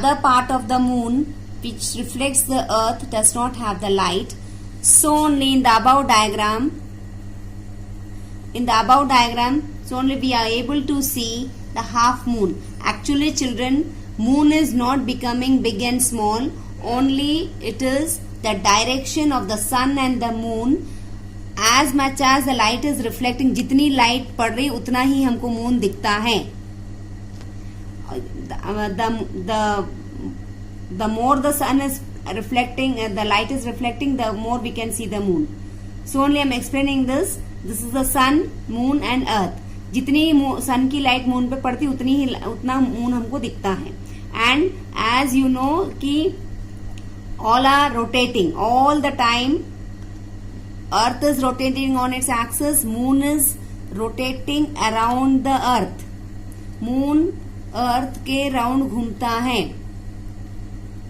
other part of the moon which reflects the earth does not have the light. So only in the above diagram, so only we are able to see the half moon. Actually children, moon is not becoming big and small, only it is the direction of the sun and the moon. As much as the light is reflecting, जितनी light पड़ रही उतना ही हमको moon दिखता है. The more the sun is reflecting, the light is reflecting, the more we can see the moon. So only I am explaining this. This is the sun, moon and earth. जितनी sun की light moon पे पड़ती उतना moon हमको दिखता है. And as you know कि all are rotating all the time. Earth is rotating on its axis, moon is rotating around the earth. Moon earth के round घूमता है.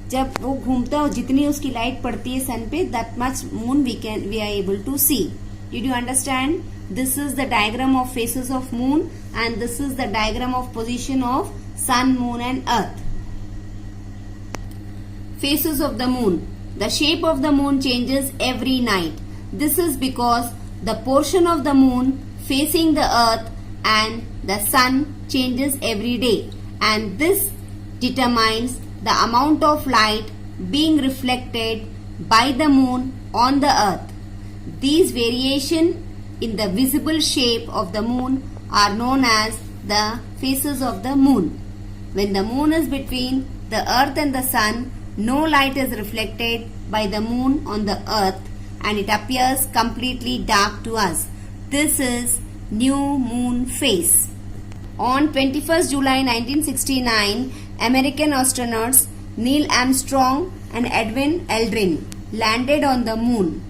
जब वो घूमता है, जितनी उसकी लाइट पड़ती है सन पे, that much moon we are able to see. Did you understand? This is the diagram of phases of moon and this is the diagram of position of sun, moon and earth. Phases of the moon. The shape of the moon changes every night. This is because the portion of the moon facing the earth and the sun changes every day, and this determines the amount of light being reflected by the moon on the earth. These variations in the visible shape of the moon are known as the phases of the moon. When the moon is between the earth and the sun, no light is reflected by the moon on the earth and it appears completely dark to us. This is new moon phase. On 21st July 1969, American astronauts Neil Armstrong and Edwin Aldrin landed on the moon.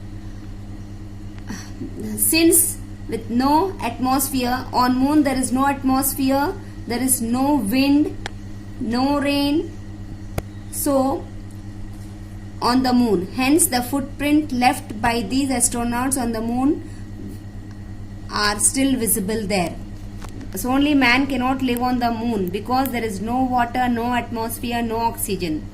Since with no atmosphere, on moon there is no atmosphere, there is no wind, no rain, so on the moon. Hence the footprint left by these astronauts on the moon are still visible there. So only man cannot live on the moon because there is no water, no atmosphere, no oxygen.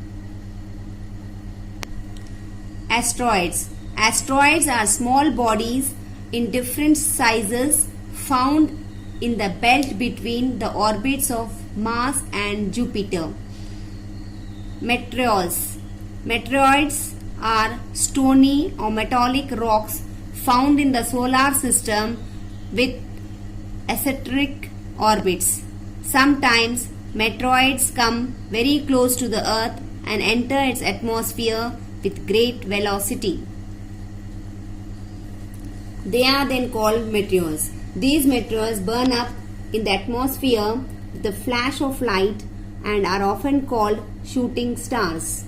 Asteroids. Asteroids are small bodies in different sizes found in the belt between the orbits of Mars and Jupiter. Meteors. Meteoroids are stony or metallic rocks found in the solar system with eccentric orbits. Sometimes meteoroids come very close to the earth and enter its atmosphere with great velocity. They are then called meteors. These meteors burn up in the atmosphere with a flash of light and are often called shooting stars.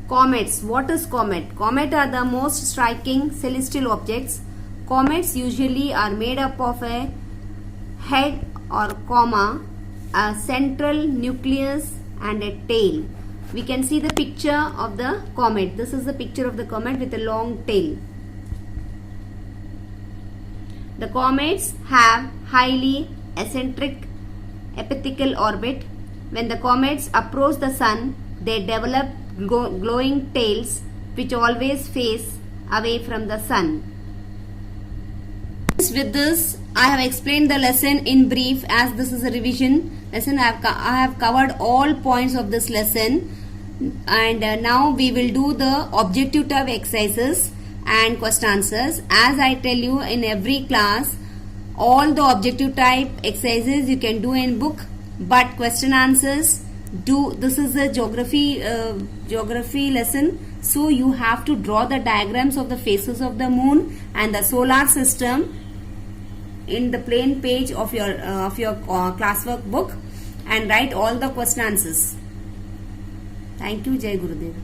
Comets. What is comet? Comets are the most striking celestial objects. Comets usually are made up of a head or coma, a central nucleus and a tail. We can see the picture of the comet. This is the picture of the comet with a long tail. The comets have highly eccentric elliptical orbit. When the comets approach the sun, they develop glowing tails which always face away from the sun. With this, I have explained the lesson in brief. As this is a revision lesson, I have covered all points of this lesson, and now we will do the objective type exercises and question answers. As I tell you in every class, all the objective type exercises you can do in book, but question answers do. This is a geography lesson, so you have to draw the diagrams of the phases of the moon and the solar system in the plain page of your classwork book and write all the question answers. Thank you. Jai Gurudev.